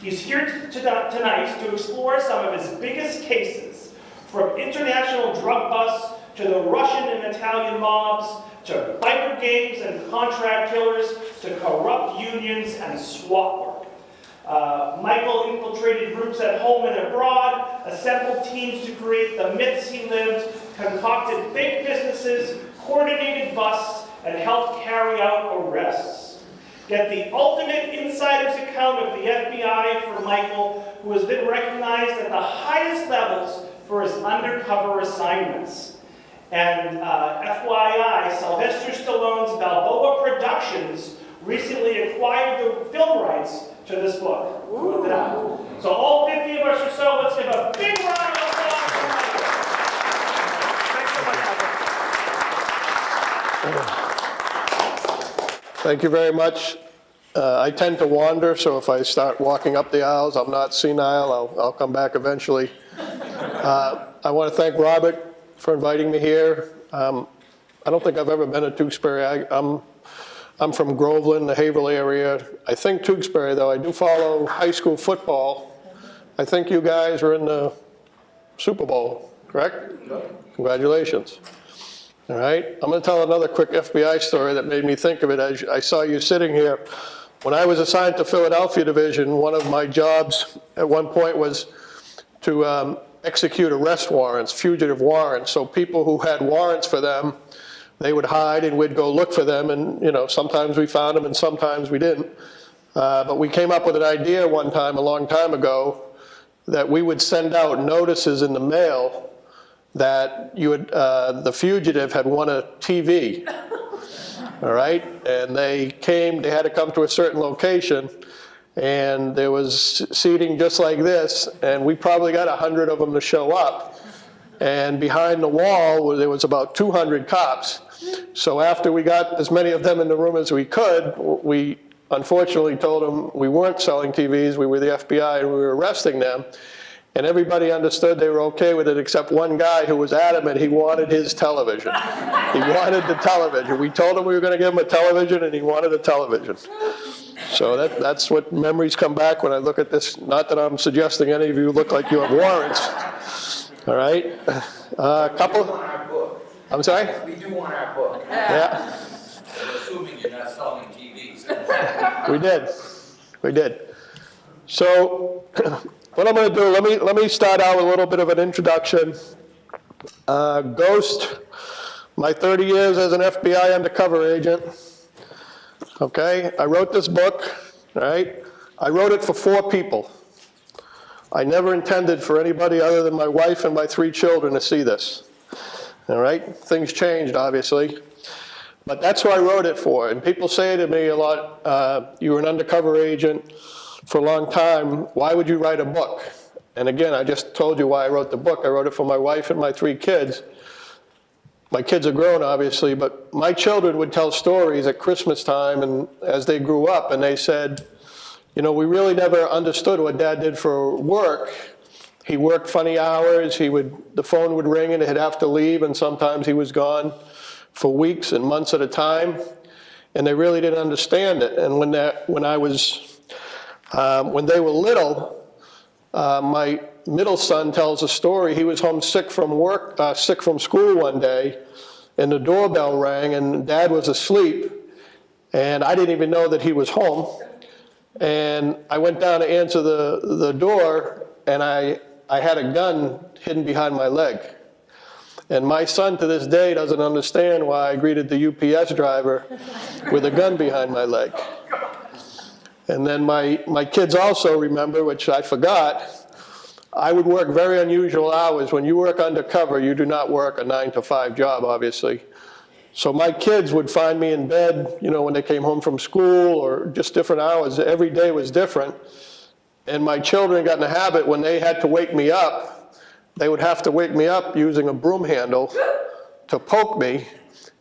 He's here tonight to explore some of his biggest cases, from international drug busts to the Russian and Italian mobs, to biker gangs and contract killers, to corrupt unions and SWAT work. Michael infiltrated groups at home and abroad, assembled teams to create the myths he lived, concocted fake businesses, coordinated busts, and helped carry out arrests. Get the ultimate insider's account of the FBI for Michael, who has been recognized at the highest levels for his undercover assignments. And FYI, Sylvester Stallone's Balboa Productions recently acquired the film rights to this book. So all 50 of us or so, let's give a big round of applause for Michael. Thanks so much, Michael. Thank you very much. I tend to wander, so if I start walking up the aisles, I'm not senile. I'll come back eventually. I want to thank Robert for inviting me here. I don't think I've ever been to Tewksbury. I'm from Groveland, the Haverhill area. I think Tewksbury, though, I do follow high school football. I think you guys are in the Super Bowl, correct? Yep. Congratulations. All right, I'm going to tell another quick FBI story that made me think of it as I saw you sitting here. When I was assigned to Philadelphia Division, one of my jobs at one point was to execute arrest warrants, fugitive warrants. So people who had warrants for them, they would hide and we'd go look for them, and sometimes we found them and sometimes we didn't. But we came up with an idea one time, a long time ago, that we would send out notices in the mail that the fugitive had won a TV, all right? And they had to come to a certain location, and there was seating just like this, and we probably got 100 of them to show up. And behind the wall, there was about 200 cops. So after we got as many of them in the room as we could, we unfortunately told them we weren't selling TVs, we were the FBI, and we were arresting them. And everybody understood they were okay with it, except one guy who was adamant he wanted his television. He wanted the television. We told him we were going to give him a television, and he wanted a television. So that's what memories come back when I look at this. Not that I'm suggesting any of you look like you have warrants. All right? A couple. We do want our book. I'm sorry? We do want our book. Yeah. I'm assuming you're not selling TVs. We did. So what I'm going to do, let me start out with a little bit of an introduction. Ghost, my 30 years as an FBI undercover agent. Okay, I wrote this book, all right? I wrote it for 4 people. I never intended for anybody other than my wife and my 3 children to see this, all right? Things changed, obviously, but that's who I wrote it for. And people say to me a lot, you were an undercover agent for a long time, why would you write a book? And again, I just told you why I wrote the book. I wrote it for my wife and my 3 kids. My kids are grown, obviously, but my children would tell stories at Christmas time and as they grew up, and they said, we really never understood what Dad did for work. He worked funny hours, the phone would ring and he'd have to leave, and sometimes he was gone for weeks and months at a time, and they really didn't understand it. And when they were little, my middle son tells a story. He was home sick from school one day, and the doorbell rang, and Dad was asleep, and I didn't even know that he was home. And I went down to answer the door, and I had a gun hidden behind my leg. And my son to this day doesn't understand why I greeted the UPS driver with a gun behind my leg. And then my kids also remember, which I forgot, I would work very unusual hours. When you work undercover, you do not work a 9-to-5 job, obviously. So my kids would find me in bed, when they came home from school, or just different hours. Every day was different. And my children got in the habit, when they had to wake me up, they would have to wake me up using a broom handle to poke me,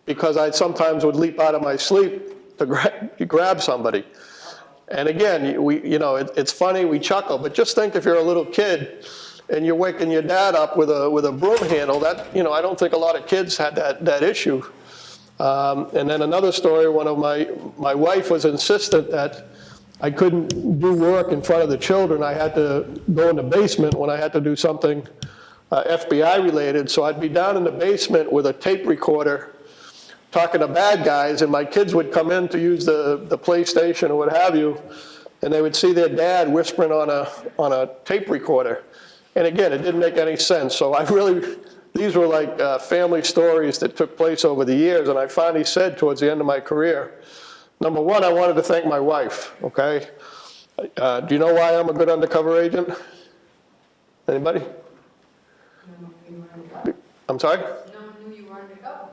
because I sometimes would leap out of my sleep to grab somebody. And again, it's funny, we chuckle, but just think if you're a little kid and you're waking your dad up with a broom handle, that, I don't think a lot of kids had that issue. And then another story, one of my wife was insistent that I couldn't do work in front of the children. I had to go in the basement when I had to do something FBI related. So I'd be down in the basement with a tape recorder talking to bad guys, and my kids would come in to use the PlayStation or what have you, and they would see their dad whispering on a tape recorder. And again, it didn't make any sense. So these were like family stories that took place over the years, and I finally said towards the end of my career, number one, I wanted to thank my wife, okay? Do you know why I'm a good undercover agent? Anybody? I'm sorry? No one knew you were undercover.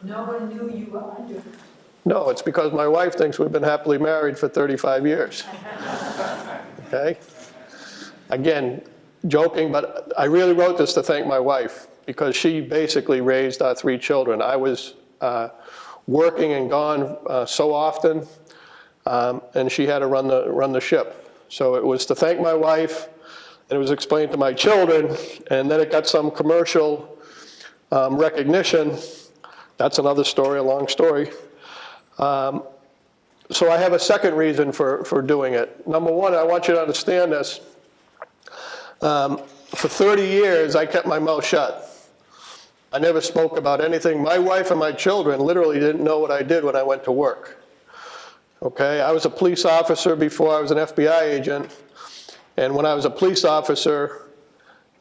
No one knew you were undercover. No, it's because my wife thinks we've been happily married for 35 years. Okay? Again, joking, but I really wrote this to thank my wife because she basically raised our 3 children. I was working and gone so often, and she had to run the ship. So it was to thank my wife, and it was explained to my children, and then it got some commercial recognition. That's another story, a long story. So I have a second reason for doing it. Number one, I want you to understand this. For 30 years, I kept my mouth shut. I never spoke about anything. My wife and my children literally didn't know what I did when I went to work. Okay, I was a police officer before I was an FBI agent. And when I was a police officer,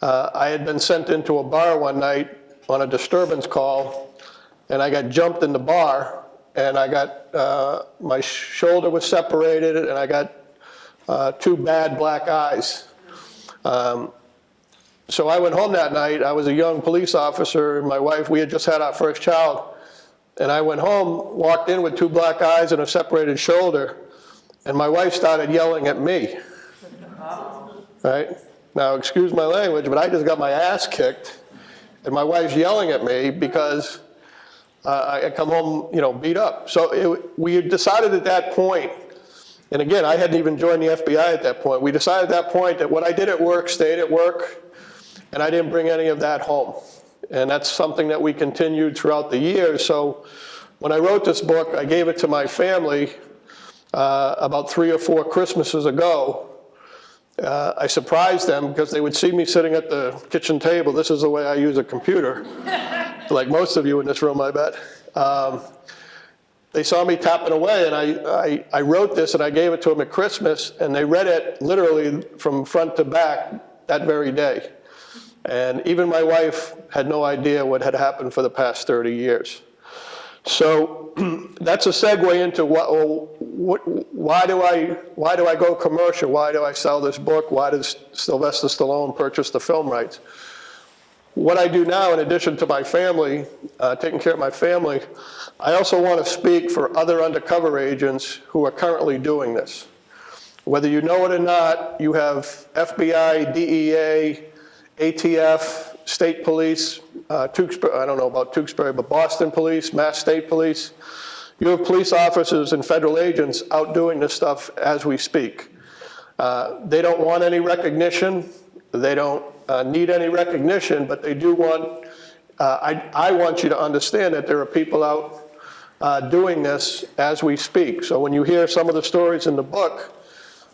I had been sent into a bar one night on a disturbance call, and I got jumped in the bar, and I got, my shoulder was separated, and I got 2 bad black eyes. So I went home that night. I was a young police officer, and my wife, we had just had our first child. And I went home, walked in with 2 black eyes and a separated shoulder, and my wife started yelling at me. Right? Now, excuse my language, but I just got my ass kicked, and my wife's yelling at me because I come home, beat up. So we had decided at that point, and again, I hadn't even joined the FBI at that point. We decided at that point that what I did at work stayed at work, and I didn't bring any of that home. And that's something that we continued throughout the years. So when I wrote this book, I gave it to my family about 3 or 4 Christmases ago. I surprised them because they would see me sitting at the kitchen table. This is the way I use a computer, like most of you in this room, I bet. They saw me tapping away, and I wrote this, and I gave it to them at Christmas, and they read it literally from front to back that very day. And even my wife had no idea what had happened for the past 30 years. So that's a segue into why do I go commercial? Why do I sell this book? Why does Sylvester Stallone purchase the film rights? What I do now, in addition to my family, taking care of my family, I also want to speak for other undercover agents who are currently doing this. Whether you know it or not, you have FBI, DEA, ATF, state police, Tewksbury, I don't know about Tewksbury, but Boston police, Mass State Police. You have police officers and federal agents out doing this stuff as we speak. They don't want any recognition. They don't need any recognition, but they do want, I want you to understand that there are people out doing this as we speak. So when you hear some of the stories in the book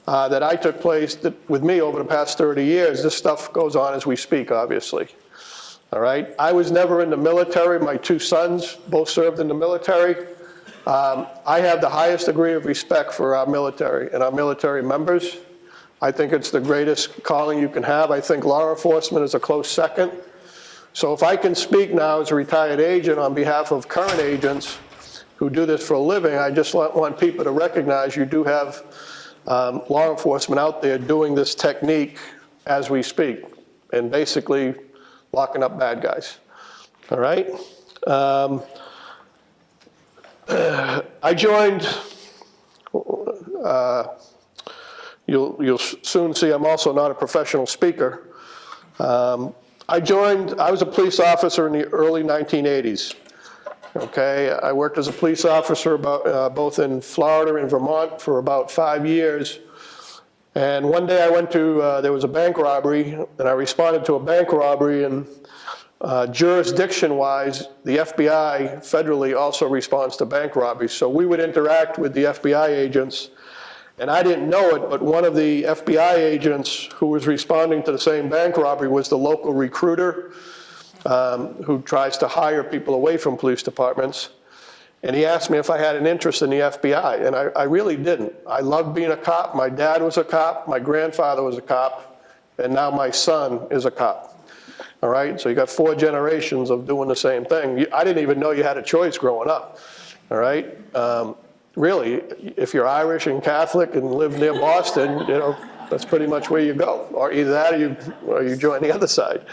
that I took place with me over the past 30 years, this stuff goes on as we speak, obviously. All right? I was never in the military. My 2 sons both served in the military. I have the highest degree of respect for our military and our military members. I think it's the greatest calling you can have. I think law enforcement is a close second. So if I can speak now as a retired agent on behalf of current agents who do this for a living, I just want people to recognize you do have law enforcement out there doing this technique as we speak, and basically locking up bad guys. All right? I joined, you'll soon see I'm also not a professional speaker. I was a police officer in the early 1980s. Okay, I worked as a police officer both in Florida and Vermont for about 5 years. And one day I went to, there was a bank robbery, and I responded to a bank robbery, and Jurisdiction-wise, the FBI federally also responds to bank robberies. So we would interact with the FBI agents, and I didn't know it, but one of the FBI agents who was responding to the same bank robbery was the local recruiter who tries to hire people away from police departments. And he asked me if I had an interest in the FBI, and I really didn't. I loved being a cop. My dad was a cop, my grandfather was a cop, and now my son is a cop. All right, so you got 4 generations of doing the same thing. I didn't even know you had a choice growing up. All right, really, if you're Irish and Catholic and live near Boston, you know, that's pretty much where you go. Or either that or you join the other side.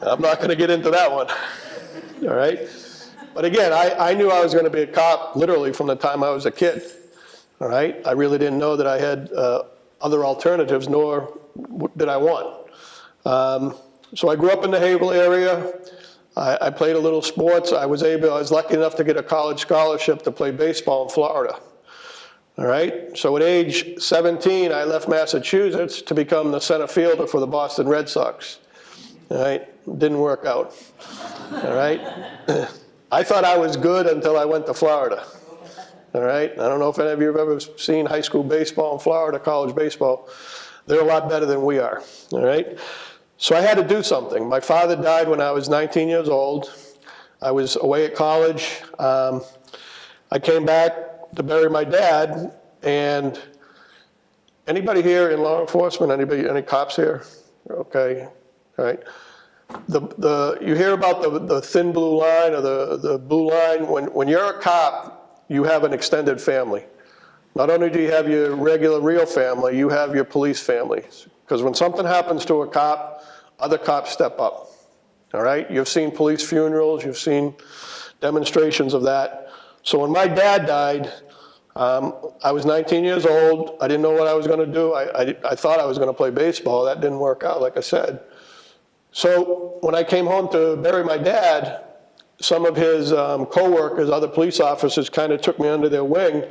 I'm not going to get into that one. All right, but again, I knew I was going to be a cop literally from the time I was a kid. All right, I really didn't know that I had other alternatives, nor did I want. So I grew up in the Haverhill area. I played a little sports. I was lucky enough to get a college scholarship to play baseball in Florida. All right, so at age 17, I left Massachusetts to become the center fielder for the Boston Red Sox. All right, didn't work out. All right, I thought I was good until I went to Florida. All right, I don't know if any of you have ever seen high school baseball in Florida, college baseball. They're a lot better than we are, all right? So I had to do something. My father died when I was 19 years old. I was away at college. I came back to bury my dad, and anybody here in law enforcement, any cops here? Okay, all right. You hear about the thin blue line or the blue line. When you're a cop, you have an extended family. Not only do you have your regular real family, you have your police families. Because when something happens to a cop, other cops step up, all right? You've seen police funerals, you've seen demonstrations of that. So when my dad died, I was 19 years old. I didn't know what I was gonna do. I thought I was gonna play baseball. That didn't work out, like I said. So when I came home to bury my dad, some of his co-workers, other police officers, kind of took me under their wing,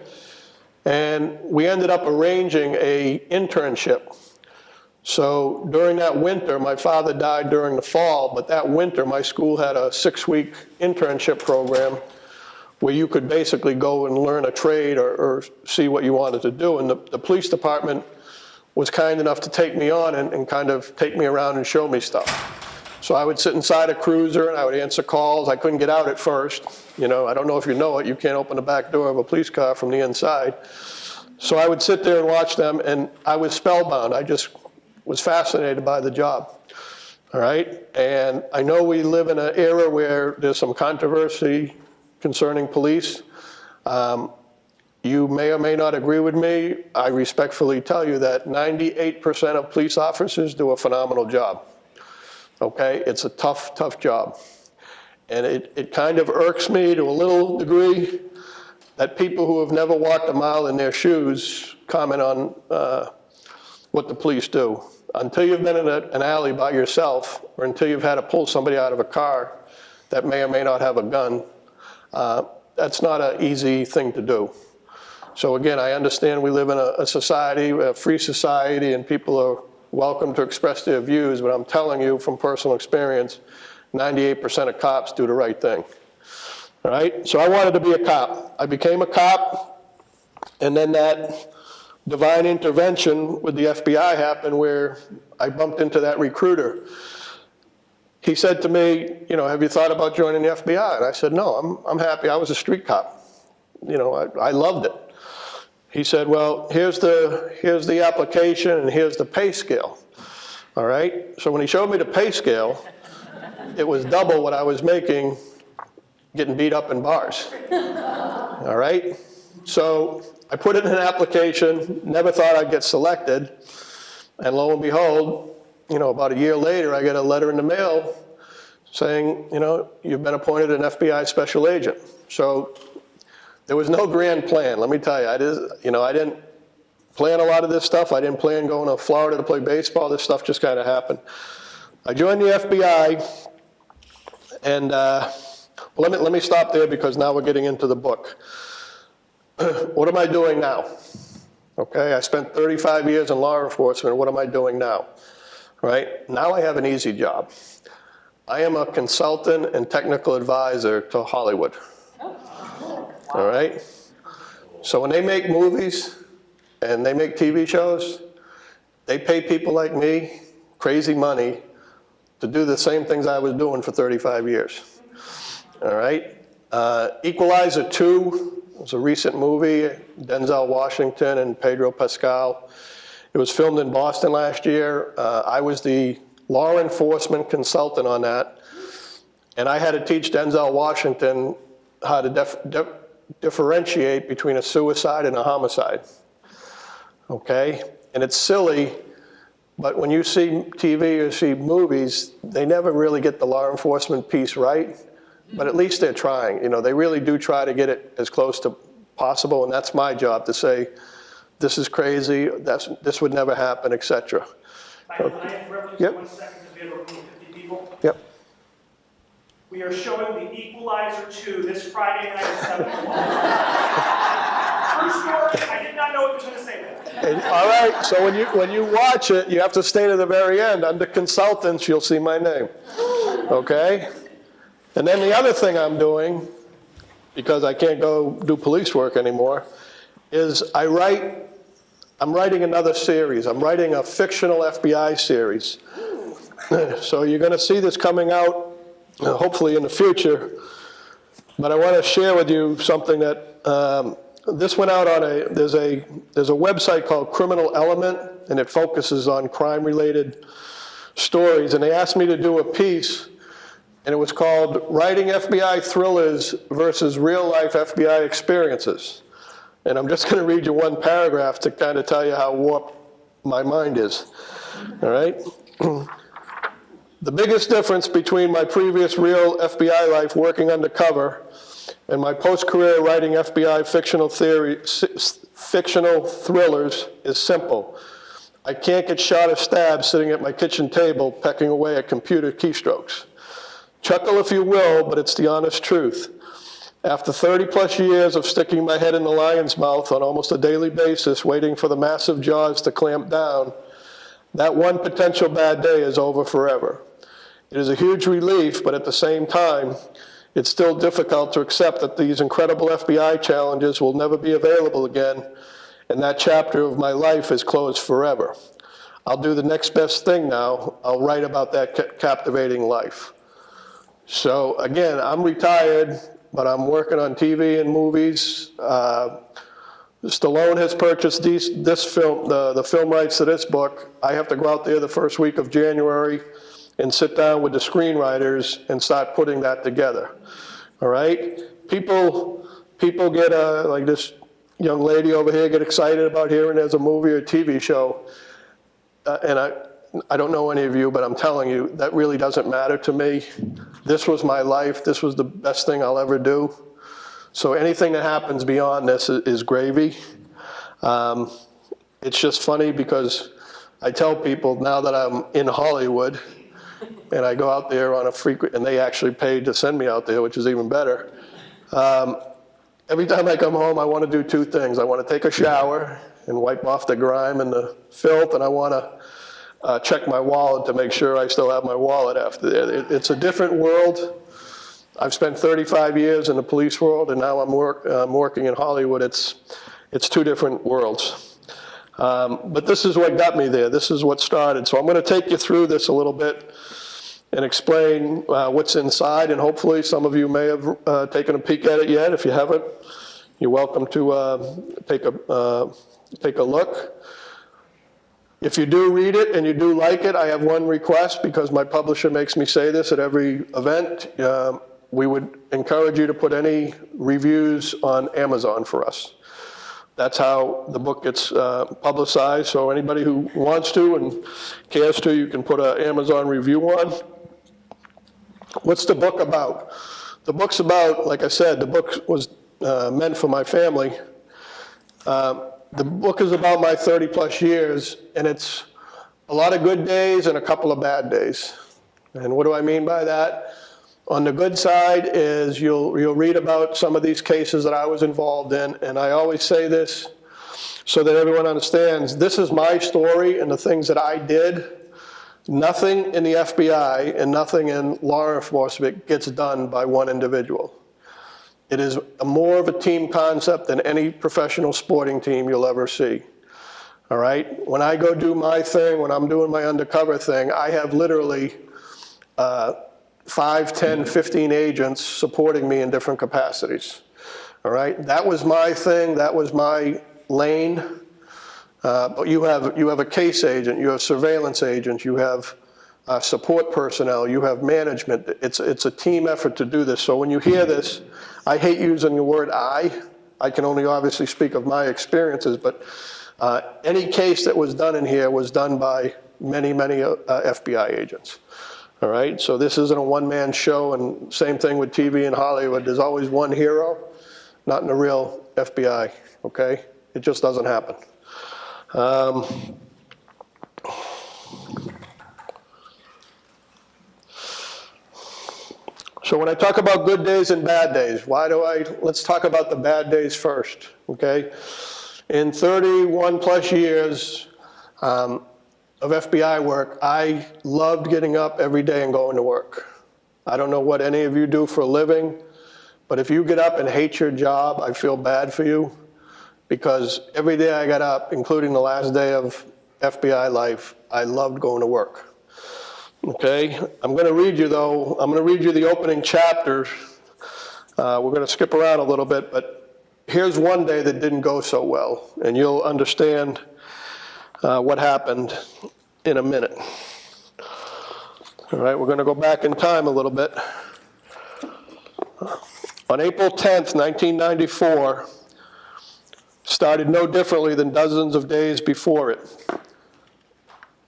and we ended up arranging an internship. So during that winter, my father died during the fall, but that winter my school had a 6-week internship program where you could basically go and learn a trade or see what you wanted to do. And the police department was kind enough to take me on and kind of take me around and show me stuff. So I would sit inside a cruiser and I would answer calls. I couldn't get out at first. You know, I don't know if you know it, you can't open the back door of a police car from the inside. So I would sit there and watch them, and I was spellbound. I just was fascinated by the job. All right, and I know we live in an era where there's some controversy concerning police. You may or may not agree with me. I respectfully tell you that 98% of police officers do a phenomenal job. Okay, it's a tough, tough job. And it kind of irks me to a little degree that people who have never walked a mile in their shoes comment on what the police do. Until you've been in an alley by yourself, or until you've had to pull somebody out of a car that may or may not have a gun, that's not an easy thing to do. So again, I understand we live in a society, a free society, and people are welcome to express their views, but I'm telling you from personal experience, 98% of cops do the right thing. All right, so I wanted to be a cop. I became a cop, and then that divine intervention with the FBI happened where I bumped into that recruiter. He said to me, you know, have you thought about joining the FBI? And I said, no, I'm happy. I was a street cop. You know, I loved it. He said, well, here's the application and here's the pay scale. All right, so when he showed me the pay scale, it was double what I was making getting beat up in bars. All right, so I put it in an application, never thought I'd get selected, and lo and behold, you know, about a year later, I get a letter in the mail saying, you know, you've been appointed an FBI special agent. So there was no grand plan, let me tell you. I didn't plan a lot of this stuff. I didn't plan going to Florida to play baseball. This stuff just kind of happened. I joined the FBI, and let me stop there because now we're getting into the book. What am I doing now? Okay, I spent 35 years in law enforcement. What am I doing now? right? Now I have an easy job. I am a consultant and technical advisor to Hollywood. All right? So when they make movies and they make TV shows, they pay people like me crazy money to do the same things I was doing for 35 years. All right? Equalizer 2 was a recent movie, Denzel Washington and Pedro Pascal. It was filmed in Boston last year. I was the law enforcement consultant on that, and I had to teach Denzel Washington how to differentiate between a suicide and a homicide. Okay? And it's silly, but when you see TV or see movies, they never really get the law enforcement piece right, but at least they're trying. You know, they really do try to get it as close to possible, and that's my job to say, this is crazy, this would never happen, etc. Michael, can I interrupt you for 1 second because we have a room of 50 people? Yep. We are showing The Equalizer 2 this Friday night at 7 o'clock. True story, I did not know it was going to say that. And, all right, so when you watch it, you have to stay to the very end. Under consultants, you'll see my name. Okay? And then the other thing I'm doing, because I can't go do police work anymore, is I'm writing another series. I'm writing a fictional FBI series. So you're going to see this coming out, hopefully in the future. But I want to share with you something that, this went out on there's a website called Criminal Element, and it focuses on crime-related stories. And they asked me to do a piece, and it was called Writing FBI Thrillers versus Real-Life FBI Experiences. And I'm just going to read you one paragraph to kind of tell you how warped my mind is. All right? The biggest difference between my previous real FBI life working undercover and my post-career writing FBI fictional thrillers is simple. I can't get shot or stabbed sitting at my kitchen table pecking away at computer keystrokes. Chuckle if you will, but it's the honest truth. After 30-plus years of sticking my head in the lion's mouth on almost a daily basis, waiting for the massive jaws to clamp down, that one potential bad day is over forever. It is a huge relief, but at the same time, it's still difficult to accept that these incredible FBI challenges will never be available again, and that chapter of my life is closed forever. I'll do the next best thing now. I'll write about that captivating life. So again, I'm retired, but I'm working on TV and movies. Stallone has purchased this film, the film rights to this book. I have to go out there the first week of January and sit down with the screenwriters and start putting that together. All right? People get, like this young lady over here, get excited about hearing there's a movie or TV show. And I don't know any of you, but I'm telling you, that really doesn't matter to me. This was my life. This was the best thing I'll ever do. So anything that happens beyond this is gravy. It's just funny because I tell people now that I'm in Hollywood and I go out there on a frequent, and they actually paid to send me out there, which is even better. Every time I come home, I want to do two things. I want to take a shower and wipe off the grime and the filth, and I want to check my wallet to make sure I still have my wallet after that. It's a different world. I've spent 35 years in the police world, and now I'm working in Hollywood. It's two different worlds. But this is what got me there. This is what started. So I'm going to take you through this a little bit and explain what's inside, and hopefully some of you may have taken a peek at it yet. If you haven't, you're welcome to take a look. If you do read it and you do like it, I have one request, because my publisher makes me say this at every event. We would encourage you to put any reviews on Amazon for us. That's how the book gets publicized. So anybody who wants to and cares to, you can put an Amazon review on. What's the book about? The book's about, like I said, the book was meant for my family. The book is about my 30-plus years, and it's a lot of good days and a couple of bad days. And what do I mean by that? On the good side is you'll read about some of these cases that I was involved in, and I always say this so that everyone understands, this is my story and the things that I did. Nothing in the FBI and nothing in law enforcement gets done by one individual. It is more of a team concept than any professional sporting team you'll ever see. All right? When I go do my thing, when I'm doing my undercover thing, I have literally 5, 10, 15 agents supporting me in different capacities. All right? That was my thing. That was my lane. But you have a case agent, you have surveillance agents, you have support personnel, you have management. It's a team effort to do this. So when you hear this, I hate using the word I can only obviously speak of my experiences, but any case that was done in here was done by many, many FBI agents. All right, so this isn't a one-man show, and same thing with TV in Hollywood. There's always one hero, not in the real FBI, okay? It just doesn't happen. So when I talk about good days and bad days, let's talk about the bad days first, okay? In 31 plus years of FBI work, I loved getting up every day and going to work. I don't know what any of you do for a living, but if you get up and hate your job, I feel bad for you, because every day I got up, including the last day of FBI life, I loved going to work. Okay, I'm going to read you the opening chapter. We're going to skip around a little bit, but here's one day that didn't go so well, and you'll understand what happened in a minute. All right, we're going to go back in time a little bit. On April 10th, 1994, started no differently than dozens of days before it.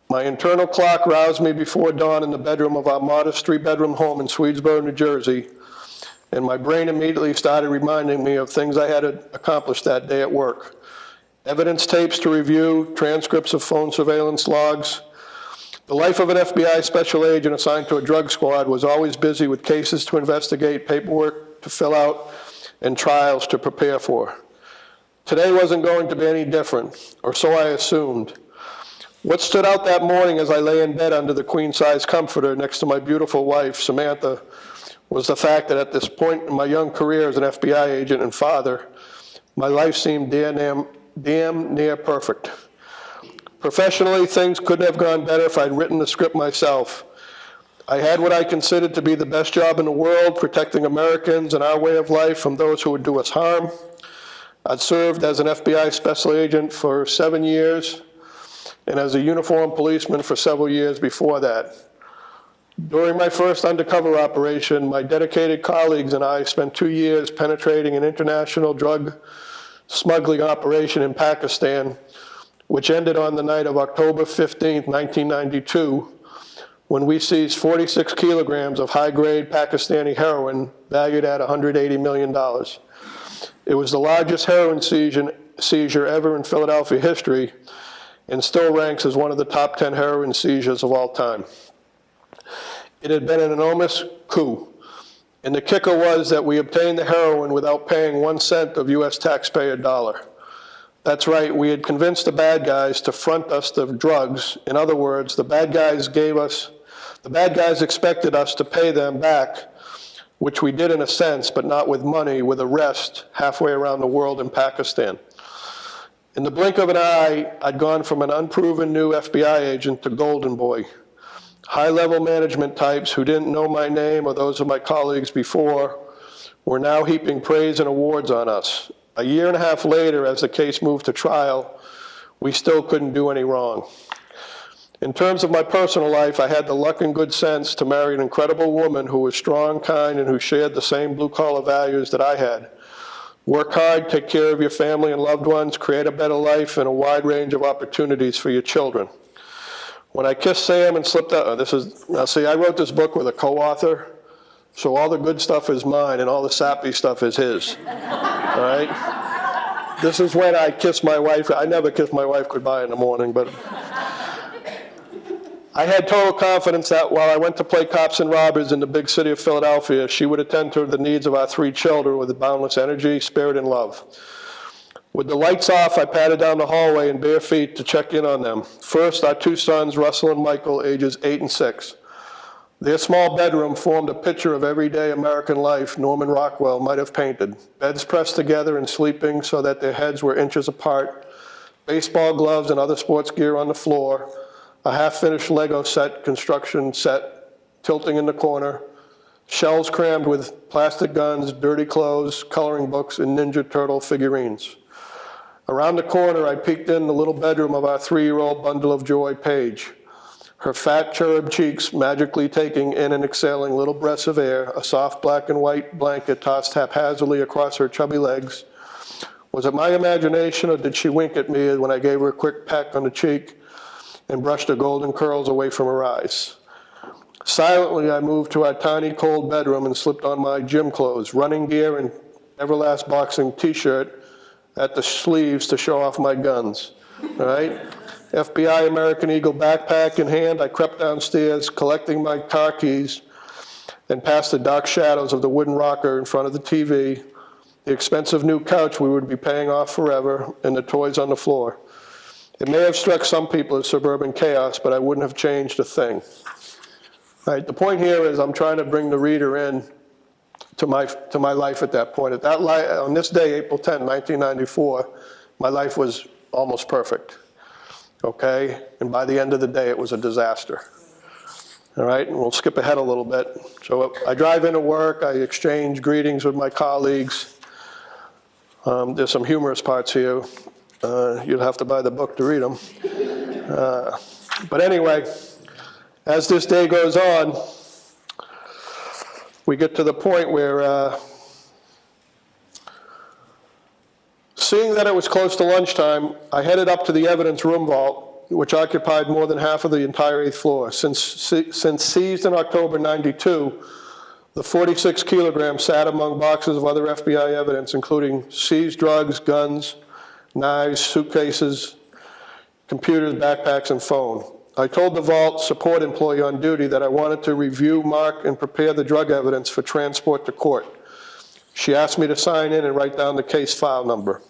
My internal clock roused me before dawn in the bedroom of our modest 3-bedroom home in Swedesboro, New Jersey, and my brain immediately started reminding me of things I had accomplished that day at work. Evidence tapes to review, transcripts of phone surveillance logs. The life of an FBI special agent assigned to a drug squad was always busy with cases to investigate, paperwork to fill out, and trials to prepare for. Today wasn't going to be any different, or so I assumed. What stood out that morning as I lay in bed under the queen-size comforter next to my beautiful wife, Samantha, was the fact that at this point in my young career as an FBI agent and father, my life seemed damn near perfect. Professionally, things couldn't have gone better if I'd written the script myself. I had what I considered to be the best job in the world, protecting Americans and our way of life from those who would do us harm. I'd served as an FBI special agent for 7 years, and as a uniformed policeman for several years before that. During my first undercover operation, my dedicated colleagues and I spent 2 years penetrating an international drug smuggling operation in Pakistan, which ended on the night of October 15, 1992, when we seized 46 kilograms of high-grade Pakistani heroin valued at $180 million. It was the largest heroin seizure ever in Philadelphia history, and still ranks as one of the top 10 heroin seizures of all time. It had been an enormous coup, and the kicker was that we obtained the heroin without paying 1 cent of US taxpayer dollar. That's right, we had convinced the bad guys to front us the drugs. In other words, the bad guys expected us to pay them back, which we did in a sense, but not with money, with arrest halfway around the world in Pakistan. In the blink of an eye, I'd gone from an unproven new FBI agent to golden boy. High-level management types who didn't know my name or those of my colleagues before were now heaping praise and awards on us. A year and a half later, as the case moved to trial, we still couldn't do any wrong. In terms of my personal life, I had the luck and good sense to marry an incredible woman who was strong, kind, and who shared the same blue-collar values that I had. Work hard, take care of your family and loved ones, create a better life and a wide range of opportunities for your children. When I kissed Sam and slipped out, I wrote this book with a co-author, so all the good stuff is mine and all the sappy stuff is his, all right? This is when I kissed my wife. I never kissed my wife goodbye in the morning, but I had total confidence that while I went to play cops and robbers in the big city of Philadelphia, she would attend to the needs of our 3 children with boundless energy, spirit, and love. With the lights off, I padded down the hallway in bare feet to check in on them. First, our two sons, Russell and Michael, ages 8 and 6. Their small bedroom formed a picture of everyday American life Norman Rockwell might have painted. Beds pressed together and sleeping so that their heads were inches apart, baseball gloves and other sports gear on the floor, a half-finished Lego construction set tilting in the corner, shelves crammed with plastic guns, dirty clothes, coloring books, and Ninja Turtle figurines. Around the corner, I peeked in the little bedroom of our 3-year-old bundle of joy, Paige. Her fat cherub cheeks magically taking in and exhaling little breaths of air, a soft black and white blanket tossed haphazardly across her chubby legs. Was it my imagination, or did she wink at me when I gave her a quick peck on the cheek and brushed her golden curls away from her eyes? Silently, I moved to our tiny, cold bedroom and slipped on my gym clothes, running gear and Everlast boxing t-shirt at the sleeves to show off my guns, all right? FBI American Eagle backpack in hand, I crept downstairs, collecting my car keys, and past the dark shadows of the wooden rocker in front of the TV, the expensive new couch we would be paying off forever, and the toys on the floor. It may have struck some people as suburban chaos, but I wouldn't have changed a thing. All right, the point here is I'm trying to bring the reader in to my life at that point. On this day, April 10, 1994, my life was almost perfect. Okay, and by the end of the day, it was a disaster. All right, and we'll skip ahead a little bit. So I drive into work, I exchange greetings with my colleagues. There's some humorous parts here. You'll have to buy the book to read them. But anyway, as this day goes on, we get to the point where seeing that it was close to lunchtime, I headed up to the evidence room vault, which occupied more than half of the entire 8th floor. Since seized in October '92, the 46 kilograms sat among boxes of other FBI evidence, including seized drugs, guns, knives, suitcases, computers, backpacks, and phone. I told the vault support employee on duty that I wanted to review, mark, and prepare the drug evidence for transport to court. She asked me to sign in and write down the case file number.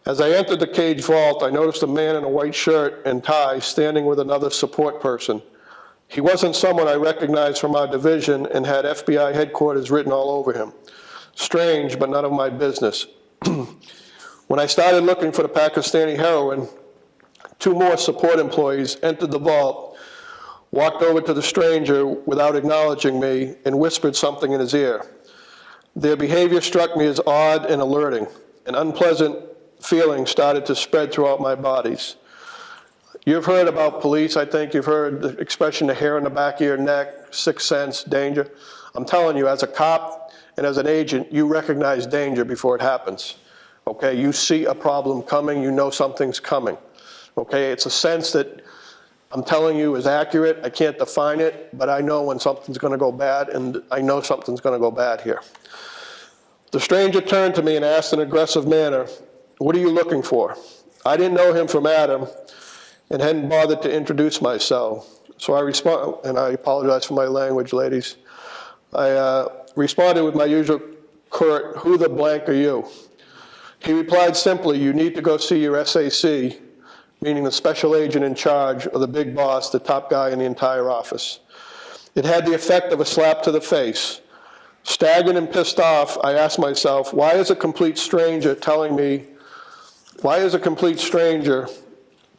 As I entered the cage vault, I noticed a man in a white shirt and tie standing with another support person. He wasn't someone I recognized from our division and had FBI headquarters written all over him. Strange, but none of my business. When I started looking for the Pakistani heroin, 2 more support employees entered the vault, walked over to the stranger without acknowledging me, and whispered something in his ear. Their behavior struck me as odd and alerting. An unpleasant feeling started to spread throughout my bodies. You've heard about police, I think you've heard the expression, the hair on the back of your neck, sixth sense, danger. I'm telling you, as a cop and as an agent, you recognize danger before it happens. Okay, you see a problem coming, you know something's coming. Okay, it's a sense that I'm telling you is accurate. I can't define it, but I know when something's gonna go bad, and I know something's gonna go bad here. The stranger turned to me and asked in an aggressive manner, "What are you looking for?" I didn't know him from Adam and hadn't bothered to introduce myself. So I responded, and I apologize for my language, ladies. I responded with my usual curt, "Who the blank are you?" He replied simply, "You need to go see your SAC, meaning the special agent in charge, or the big boss, the top guy in the entire office." It had the effect of a slap to the face. Staggered and pissed off, I asked myself, why is a complete stranger telling me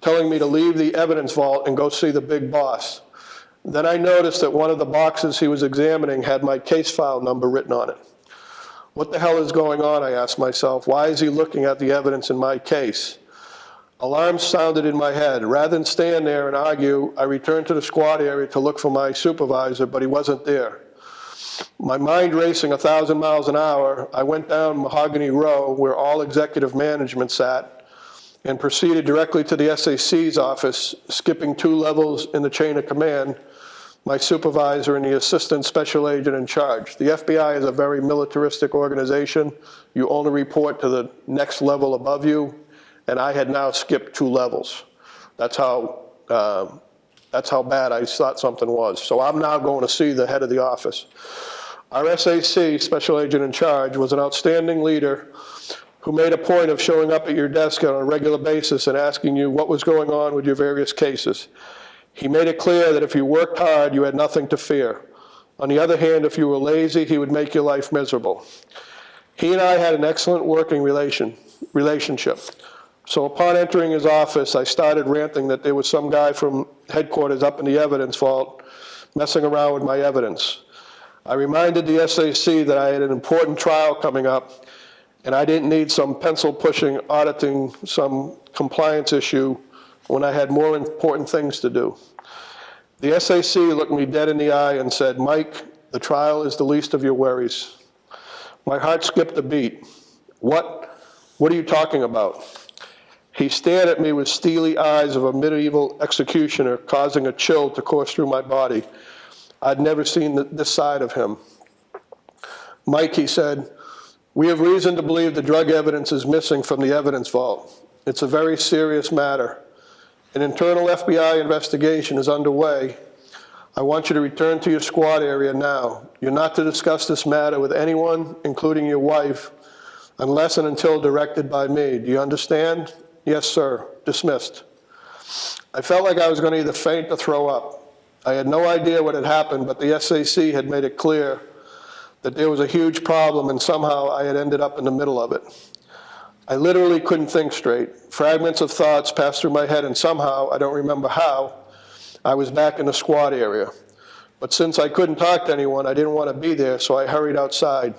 to leave the evidence vault and go see the big boss? Then I noticed that one of the boxes he was examining had my case file number written on it. What the hell is going on, I asked myself. Why is he looking at the evidence in my case? Alarms sounded in my head. Rather than stand there and argue, I returned to the squad area to look for my supervisor, but he wasn't there. My mind racing 1,000 miles an hour, I went down Mahogany Row, where all executive management sat, and proceeded directly to the SAC's office, skipping 2 levels in the chain of command, my supervisor and the assistant special agent in charge. The FBI is a very militaristic organization. You only report to the next level above you, and I had now skipped 2 levels. That's how bad I thought something was. So I'm now going to see the head of the office. Our SAC, special agent in charge, was an outstanding leader who made a point of showing up at your desk on a regular basis and asking you what was going on with your various cases. He made it clear that if you worked hard, you had nothing to fear. On the other hand, if you were lazy, he would make your life miserable. He and I had an excellent working relationship. So upon entering his office, I started ranting that there was some guy from headquarters up in the evidence vault messing around with my evidence. I reminded the SAC that I had an important trial coming up, and I didn't need some pencil-pushing, auditing some compliance issue when I had more important things to do. The SAC looked me dead in the eye and said, "Mike, the trial is the least of your worries." My heart skipped a beat. What are you talking about? He stared at me with steely eyes of a medieval executioner, causing a chill to course through my body. I'd never seen this side of him. "Mike," he said, "we have reason to believe the drug evidence is missing from the evidence vault. It's a very serious matter. An internal FBI investigation is underway. I want you to return to your squad area now. You're not to discuss this matter with anyone, including your wife, unless and until directed by me. Do you understand?" "Yes, sir." Dismissed. I felt like I was going to either faint or throw up. I had no idea what had happened, but the SAC had made it clear that there was a huge problem, and somehow I had ended up in the middle of it. I literally couldn't think straight. Fragments of thoughts passed through my head, and somehow, I don't remember how, I was back in the squad area. But since I couldn't talk to anyone, I didn't want to be there, so I hurried outside.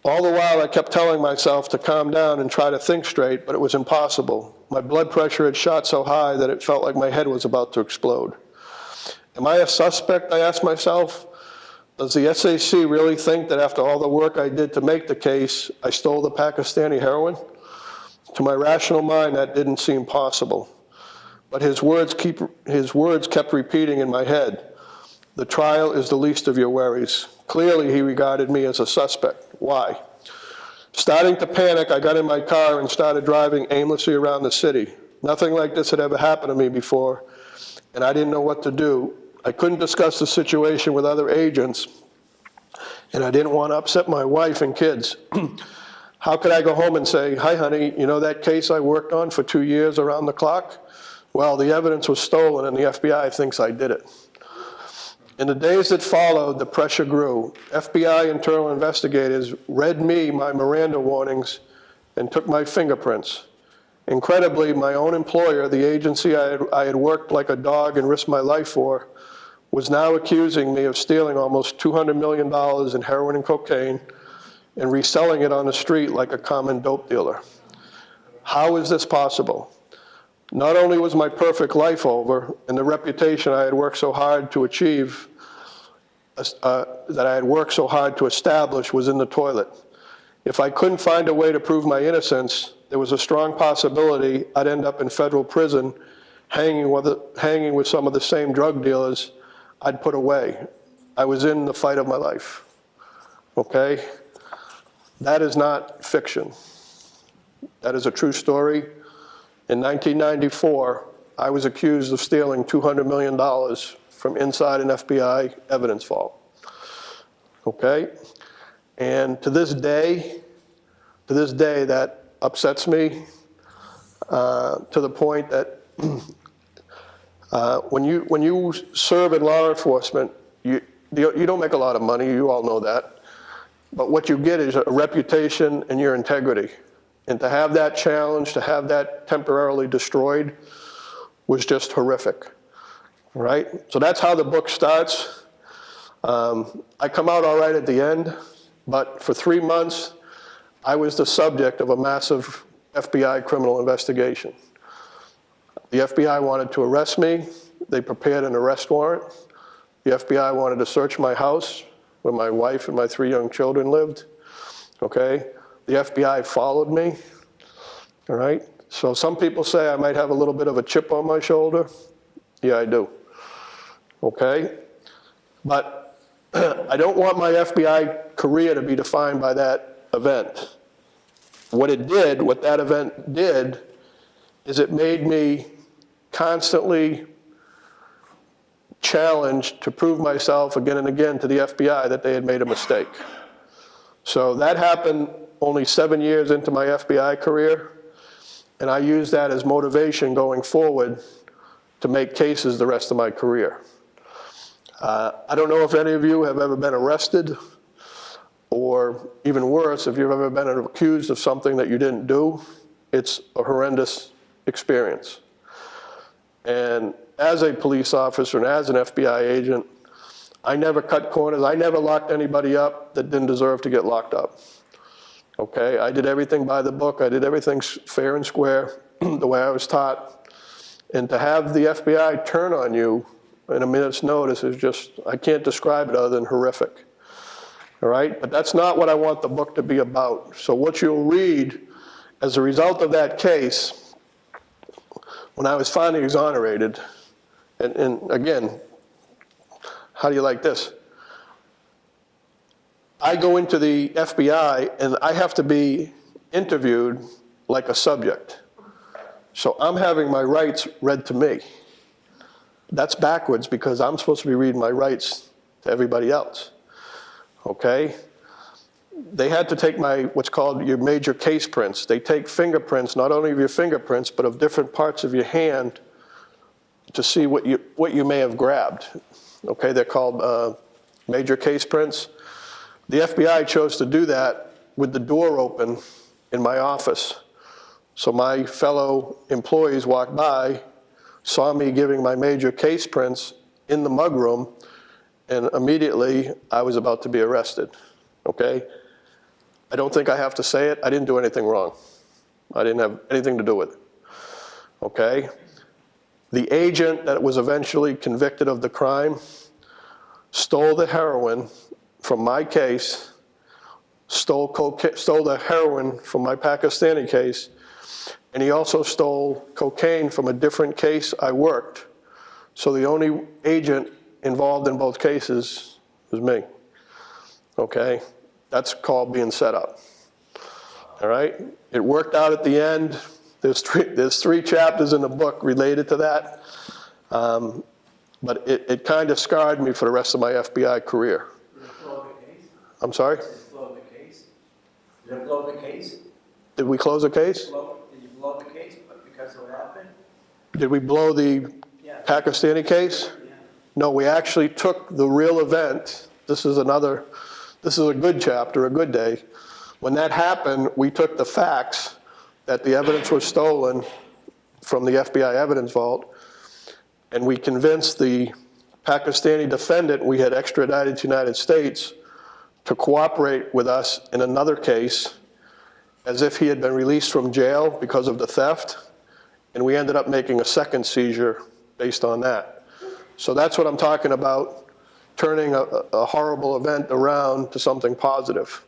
All the while, I kept telling myself to calm down and try to think straight, but it was impossible. My blood pressure had shot so high that it felt like my head was about to explode. Am I a suspect, I asked myself? Does the SAC really think that after all the work I did to make the case, I stole the Pakistani heroin? To my rational mind, that didn't seem possible. But his words kept repeating in my head. The trial is the least of your worries. Clearly, he regarded me as a suspect. Why? Starting to panic, I got in my car and started driving aimlessly around the city. Nothing like this had ever happened to me before, and I didn't know what to do. I couldn't discuss the situation with other agents, and I didn't want to upset my wife and kids. How could I go home and say, "Hi, honey, you know that case I worked on for 2 years around the clock? Well, the evidence was stolen, and the FBI thinks I did it." In the days that followed, the pressure grew. FBI internal investigators read me my Miranda warnings and took my fingerprints. Incredibly, my own employer, the agency I had worked like a dog and risked my life for, was now accusing me of stealing almost $200 million in heroin and cocaine and reselling it on the street like a common dope dealer. How is this possible? Not only was my perfect life over, and the reputation I had worked so hard to achieve, that I had worked so hard to establish, was in the toilet. If I couldn't find a way to prove my innocence, there was a strong possibility I'd end up in federal prison, hanging with some of the same drug dealers I'd put away. I was in the fight of my life, okay? That is not fiction. That is a true story. In 1994, I was accused of stealing $200 million from inside an FBI evidence vault, okay? And to this day, that upsets me to the point that when you serve in law enforcement, you don't make a lot of money, you all know that, but what you get is a reputation and your integrity. And to have that challenge, to have that temporarily destroyed, was just horrific, right? So that's how the book starts. I come out all right at the end, but for 3 months, I was the subject of a massive FBI criminal investigation. The FBI wanted to arrest me. They prepared an arrest warrant. The FBI wanted to search my house where my wife and my 3 young children lived, okay? The FBI followed me, all right? So some people say I might have a little bit of a chip on my shoulder. Yeah, I do, okay? But I don't want my FBI career to be defined by that event. What that event did, is it made me constantly challenged to prove myself again and again to the FBI that they had made a mistake. So that happened only 7 years into my FBI career, and I use that as motivation going forward to make cases the rest of my career. I don't know if any of you have ever been arrested, or even worse, if you've ever been accused of something that you didn't do. It's a horrendous experience. And as a police officer and as an FBI agent, I never cut corners. I never locked anybody up that didn't deserve to get locked up. Okay, I did everything by the book. I did everything fair and square, the way I was taught. And to have the FBI turn on you in a minute's notice is just, I can't describe it other than horrific. All right, but that's not what I want the book to be about. So what you'll read as a result of that case, when I was finally exonerated, and again, how do you like this? I go into the FBI and I have to be interviewed like a subject. So I'm having my rights read to me. That's backwards because I'm supposed to be reading my rights to everybody else. Okay? They had to take what's called your major case prints. They take fingerprints, not only of your fingerprints, but of different parts of your hand to see what you may have grabbed. Okay, they're called major case prints. The FBI chose to do that with the door open in my office. So my fellow employees walked by, saw me giving my major case prints in the mugroom, and immediately I was about to be arrested, okay? I don't think I have to say it. I didn't do anything wrong. I didn't have anything to do with it, okay? The agent that was eventually convicted of the crime stole the heroin from my case, stole the heroin from my Pakistani case, and he also stole cocaine from a different case I worked. So the only agent involved in both cases was me, okay? That's called being set up, all right? It worked out at the end. There's three chapters in the book related to that, but it kind of scarred me for the rest of my FBI career. Did it blow the case? I'm sorry? Did it blow the case? Did it blow the case? Did we close the case? Did you blow the case because of what happened? Did we blow the Pakistani case? Yeah. No, we actually took the real event. This is a good chapter, a good day. When that happened, we took the facts that the evidence was stolen from the FBI evidence vault, and we convinced the Pakistani defendant we had extradited to the United States to cooperate with us in another case as if he had been released from jail because of the theft, and we ended up making a second seizure based on that. So that's what I'm talking about, turning a horrible event around to something positive.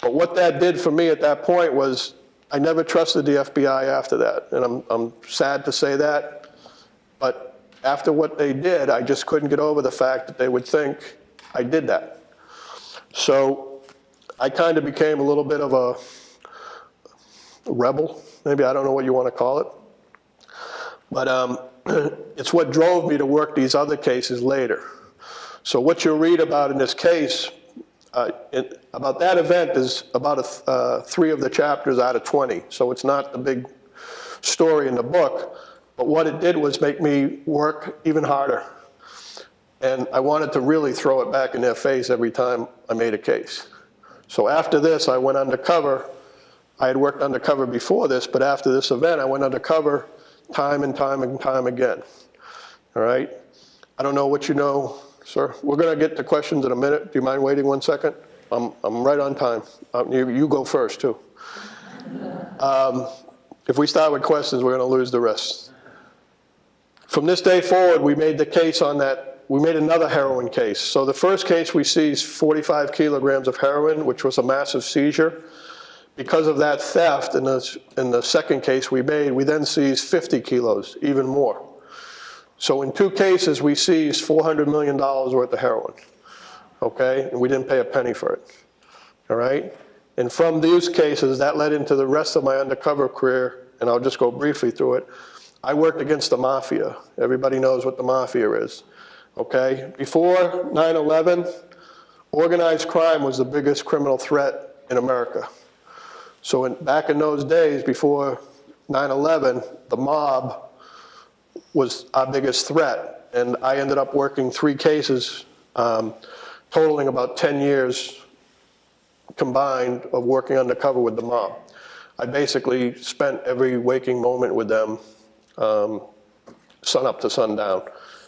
But what that did for me at that point was I never trusted the FBI after that, and I'm sad to say that, but after what they did, I just couldn't get over the fact that they would think I did that. So I kind of became a little bit of a rebel, maybe, I don't know what you want to call it. But it's what drove me to work these other cases later. So what you'll read about in this case, about that event is about 3 of the chapters out of 20. So it's not the big story in the book, but what it did was make me work even harder. And I wanted to really throw it back in their face every time I made a case. So after this, I went undercover. I had worked undercover before this, but after this event, I went undercover time and time and time again. All right? I don't know what you know, sir. We're going to get to questions in a minute. Do you mind waiting 1 second? I'm right on time. You go first, too. If we start with questions, we're going to lose the rest. From this day forward, we made the case on that. We made another heroin case. So the first case, we seized 45 kilograms of heroin, which was a massive seizure. Because of that theft, in the second case we made, we then seized 50 kilos, even more. So in 2 cases, we seized $400 million worth of heroin, okay? And we didn't pay a penny for it, all right? And from these cases, that led into the rest of my undercover career, and I'll just go briefly through it. I worked against the mafia. Everybody knows what the mafia is, okay? Before 9/11, organized crime was the biggest criminal threat in America. So back in those days, before 9/11, the mob was our biggest threat. And I ended up working 3 cases, totaling about 10 years combined of working undercover with the mob. I basically spent every waking moment with them, sun up to sundown.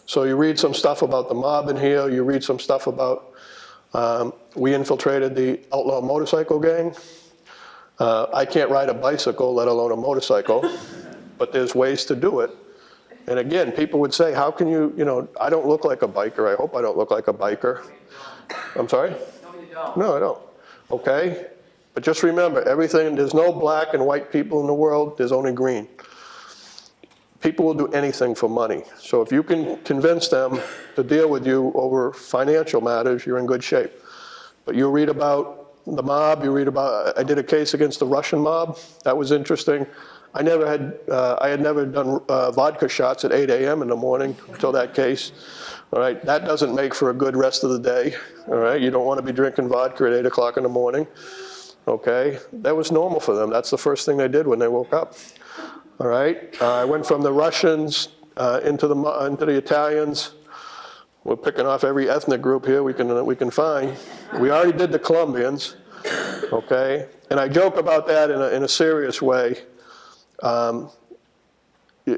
So you read some stuff about the mob in here, you read some stuff about, we infiltrated the Outlaw motorcycle gang. I can't ride a bicycle, let alone a motorcycle, but there's ways to do it. And again, people would say, how can you, I don't look like a biker, I hope I don't look like a biker. I'm sorry? No, you don't. No, I don't. Okay? But just remember, there's no black and white people in the world, there's only green. People will do anything for money. So if you can convince them to deal with you over financial matters, you're in good shape. But you read about the mob, I did a case against the Russian mob, that was interesting. I had never done vodka shots at 8 a.m. in the morning until that case. All right, that doesn't make for a good rest of the day. All right, you don't want to be drinking vodka at 8 o'clock in the morning. Okay, that was normal for them. That's the first thing they did when they woke up. All right, I went from the Russians into the Italians. We're picking off every ethnic group here we can find. We already did the Colombians. Okay, and I joke about that in a serious way. And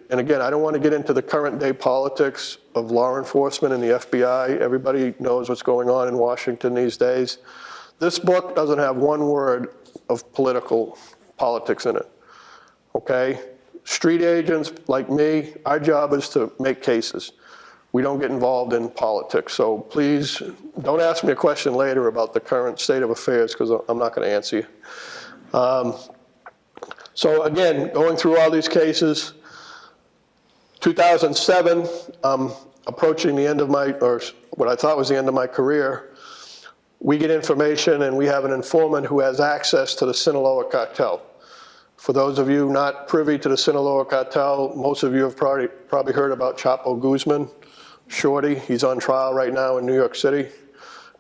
again, I don't want to get into the current day politics of law enforcement and the FBI. Everybody knows what's going on in Washington these days. This book doesn't have one word of politics in it, okay? Street agents like me, our job is to make cases. We don't get involved in politics. So please don't ask me a question later about the current state of affairs, because I'm not going to answer you. So again, going through all these cases, 2007, approaching the end of or what I thought was the end of my career, we get information and we have an informant who has access to the Sinaloa Cartel. For those of you not privy to the Sinaloa Cartel, most of you have probably heard about Chapo Guzman, Shorty. He's on trial right now in New York City.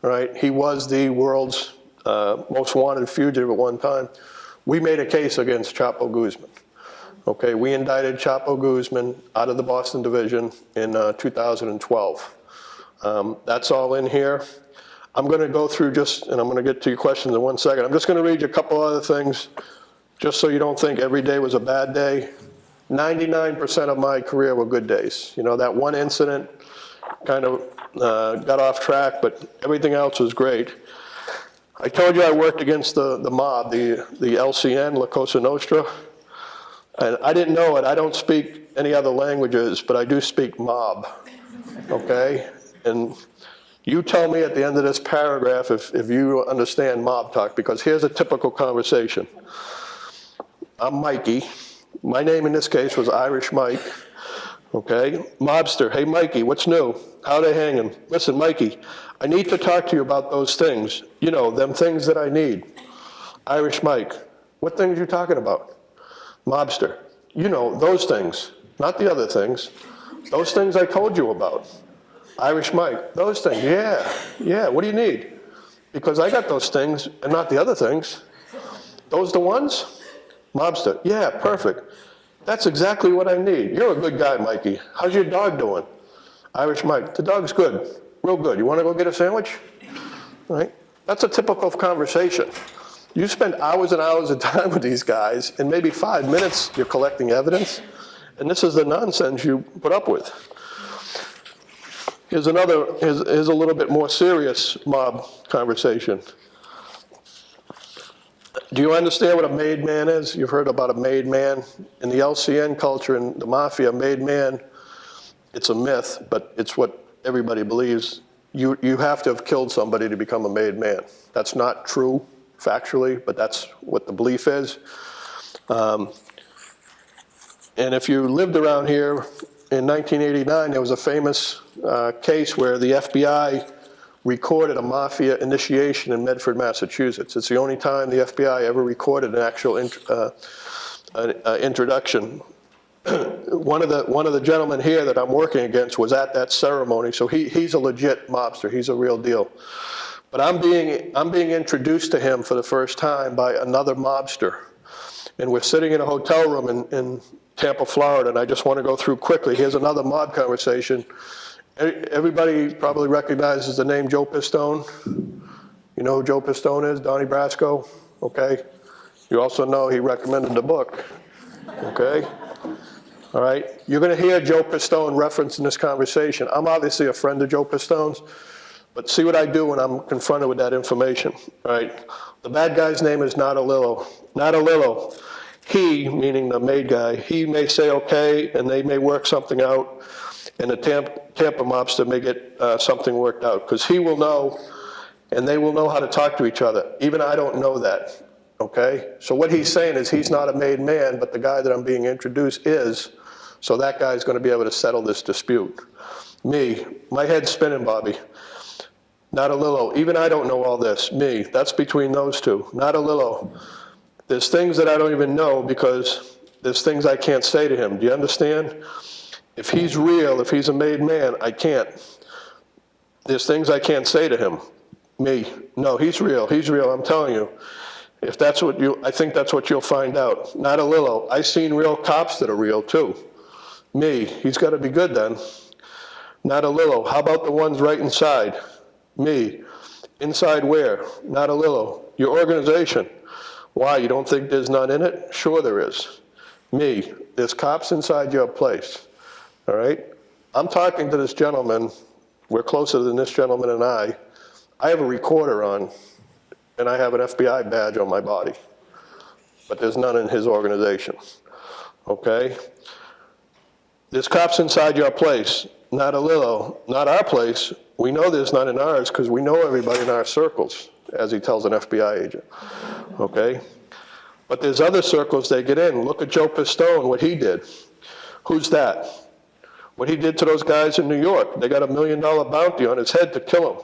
All right, he was the world's most wanted fugitive at one time. We made a case against Chapo Guzman. Okay, we indicted Chapo Guzman out of the Boston Division in 2012. That's all in here. I'm going to go through and I'm going to get to your questions in 1 second. I'm just going to read you a couple other things, just so you don't think every day was a bad day. 99% of my career were good days. That one incident kind of got off track, but everything else was great. I told you I worked against the mob, the LCN, La Cosa Nostra. And I didn't know it. I don't speak any other languages, but I do speak mob, okay? And you tell me at the end of this paragraph if you understand mob talk, because here's a typical conversation. I'm Mikey. My name in this case was Irish Mike, okay? Mobster, hey Mikey, what's new? How they hanging? Listen, Mikey, I need to talk to you about those things. Them things that I need. Irish Mike, what things you talking about? Mobster, those things, not the other things. Those things I told you about. Irish Mike, those things, yeah, what do you need? Because I got those things and not the other things. Those the ones? Mobster, yeah, perfect. That's exactly what I need. You're a good guy, Mikey. How's your dog doing? Irish Mike, the dog's good, real good. You want to go get a sandwich? All right, that's a typical conversation. You spend hours and hours of time with these guys, and maybe 5 minutes you're collecting evidence, and this is the nonsense you put up with. Here's a little bit more serious mob conversation. Do you understand what a made man is? You've heard about a made man. In the LCN culture and the mafia, made man, it's a myth, but it's what everybody believes. You have to have killed somebody to become a made man. That's not true factually, but that's what the belief is. And if you lived around here, in 1989, there was a famous case where the FBI recorded a mafia initiation in Medford, Massachusetts. It's the only time the FBI ever recorded an actual introduction. One of the gentlemen here that I'm working against was at that ceremony, so he's a legit mobster. He's a real deal. But I'm being introduced to him for the first time by another mobster. And we're sitting in a hotel room in Tampa, Florida, and I just want to go through quickly. Here's another mob conversation. Everybody probably recognizes the name Joe Pistone. You know who Joe Pistone is? Donnie Brasco, okay? You also know he recommended the book, okay? All right, you're gonna hear Joe Pistone referenced in this conversation. I'm obviously a friend of Joe Pistone's, but see what I do when I'm confronted with that information, all right? The bad guy's name is Natalillo. Natalillo, he, meaning the made guy, he may say okay, and they may work something out, and the Tampa mobster may get something worked out, because he will know, and they will know how to talk to each other. Even I don't know that, okay? So what he's saying is he's not a made man, but the guy that I'm being introduced is, so that guy's gonna be able to settle this dispute. Me, my head's spinning, Bobby. Natalillo, even I don't know all this. Me, that's between those two. Natalillo, there's things that I don't even know because there's things I can't say to him. Do you understand? If he's real, if he's a made man, I can't. There's things I can't say to him. Me, no, he's real, I'm telling you. If that's what I think that's what you'll find out. Natalillo, I've seen real cops that are real too. Me, he's gotta be good then. Natalillo, how about the ones right inside? Me, inside where? Natalillo, your organization. Why, you don't think there's none in it? Sure there is. Me, there's cops inside your place, all right? I'm talking to this gentleman, we're closer than this gentleman and I have a recorder on, and I have an FBI badge on my body, but there's none in his organization, okay? There's cops inside your place, Natalillo, not our place. We know there's none in ours because we know everybody in our circles, as he tells an FBI agent, okay? But there's other circles they get in. Look at Joe Pistone, what he did. Who's that? What he did to those guys in New York. They got $1 million bounty on his head to kill him.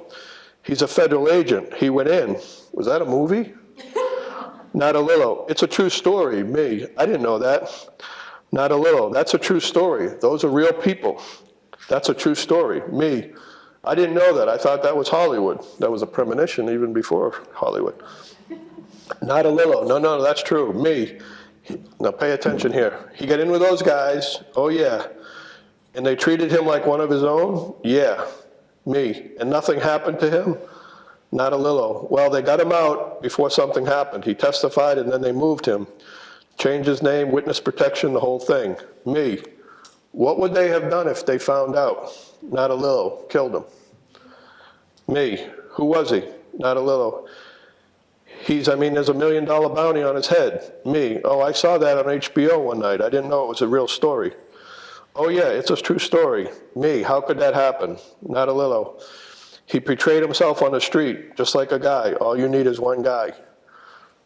He's a federal agent. He went in. Was that a movie? Natalillo, it's a true story. Me, I didn't know that. Natalillo, that's a true story. Those are real people. That's a true story. Me, I didn't know that. I thought that was Hollywood. That was a premonition even before Hollywood. Natalillo, no, that's true. Me, now pay attention here. He got in with those guys, oh yeah. And they treated him like one of his own? Yeah, me. And nothing happened to him? Natalillo, well, they got him out before something happened. He testified and then they moved him. Changed his name, witness protection, the whole thing. Me, what would they have done if they found out? Natalillo, killed him. Me, who was he? Natalillo, there's a $1 million bounty on his head. Me, oh, I saw that on HBO one night. I didn't know it was a real story. Oh yeah, it's a true story. Me, how could that happen? Natalillo, he portrayed himself on the street, just like a guy. All you need is one guy.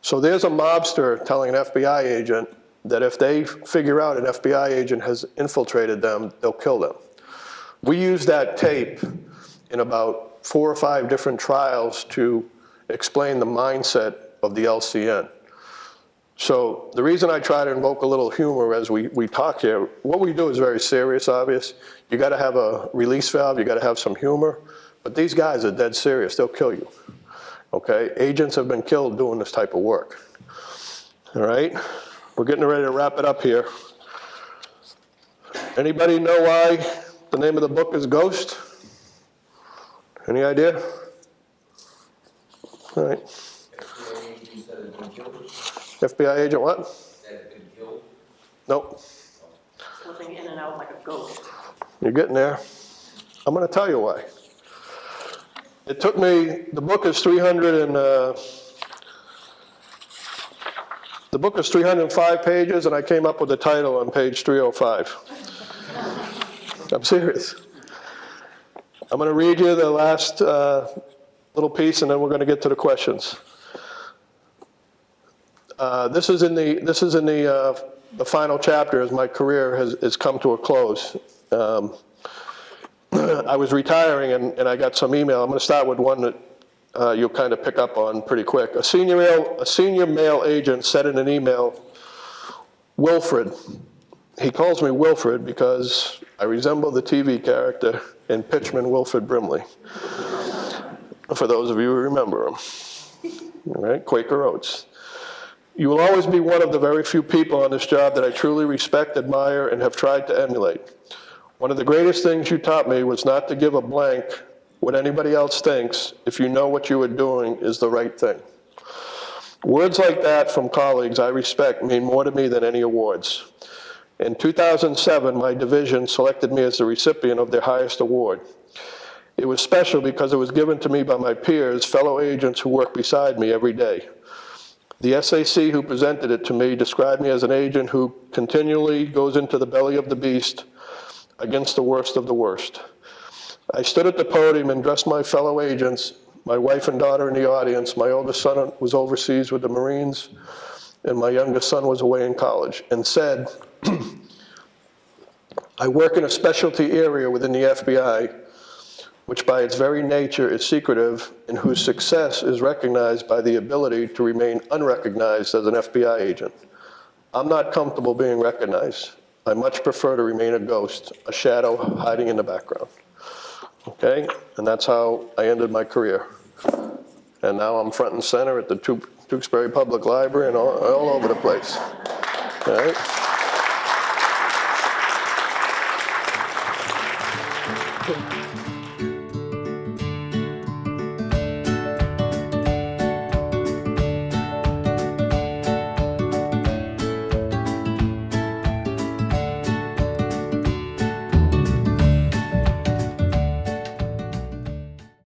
So there's a mobster telling an FBI agent that if they figure out an FBI agent has infiltrated them, they'll kill them. We use that tape in about 4 or 5 different trials to explain the mindset of the LCN. So the reason I try to invoke a little humor as we talk here, what we do is very serious, obvious. You gotta have a release valve, you gotta have some humor, but these guys are dead serious, they'll kill you, okay? Agents have been killed doing this type of work, all right? We're getting ready to wrap it up here. Anybody know why the name of the book is Ghost? Any idea? All right. FBI agent what? That's been killed. Nope. Slipping in and out like a ghost. You're getting there. I'm going to tell you why. It took me, the book is 305 pages, and I came up with the title on page 305. I'm serious. I'm going to read you the last little piece, and then we're going to get to the questions. This is in the final chapter as my career has come to a close. I was retiring and I got some email. I'm going to start with one that you'll kind of pick up on pretty quick. A senior male agent said in an email, Wilfred. He calls me Wilfred because I resemble the TV character in Pitchman, Wilfred Brimley. for those of you who remember them. All right, Quaker Oats. You will always be one of the very few people on this job that I truly respect, admire, and have tried to emulate. One of the greatest things you taught me was not to give a blank what anybody else thinks if you know what you are doing is the right thing. Words like that from colleagues I respect mean more to me than any awards. In 2007, my division selected me as the recipient of their highest award. It was special because it was given to me by my peers, fellow agents who work beside me every day. The SAC who presented it to me described me as an agent who continually goes into the belly of the beast against the worst of the worst. I stood at the podium and addressed my fellow agents, my wife and daughter in the audience. My oldest son was overseas with the Marines, and my youngest son was away in college, and said, I work in a specialty area within the FBI, which by its very nature is secretive and whose success is recognized by the ability to remain unrecognized as an FBI agent. I'm not comfortable being recognized. I much prefer to remain a ghost, a shadow hiding in the background. Okay, and that's how I ended my career. And now I'm front and center at the Tewksbury Public Library and all over the place. All right.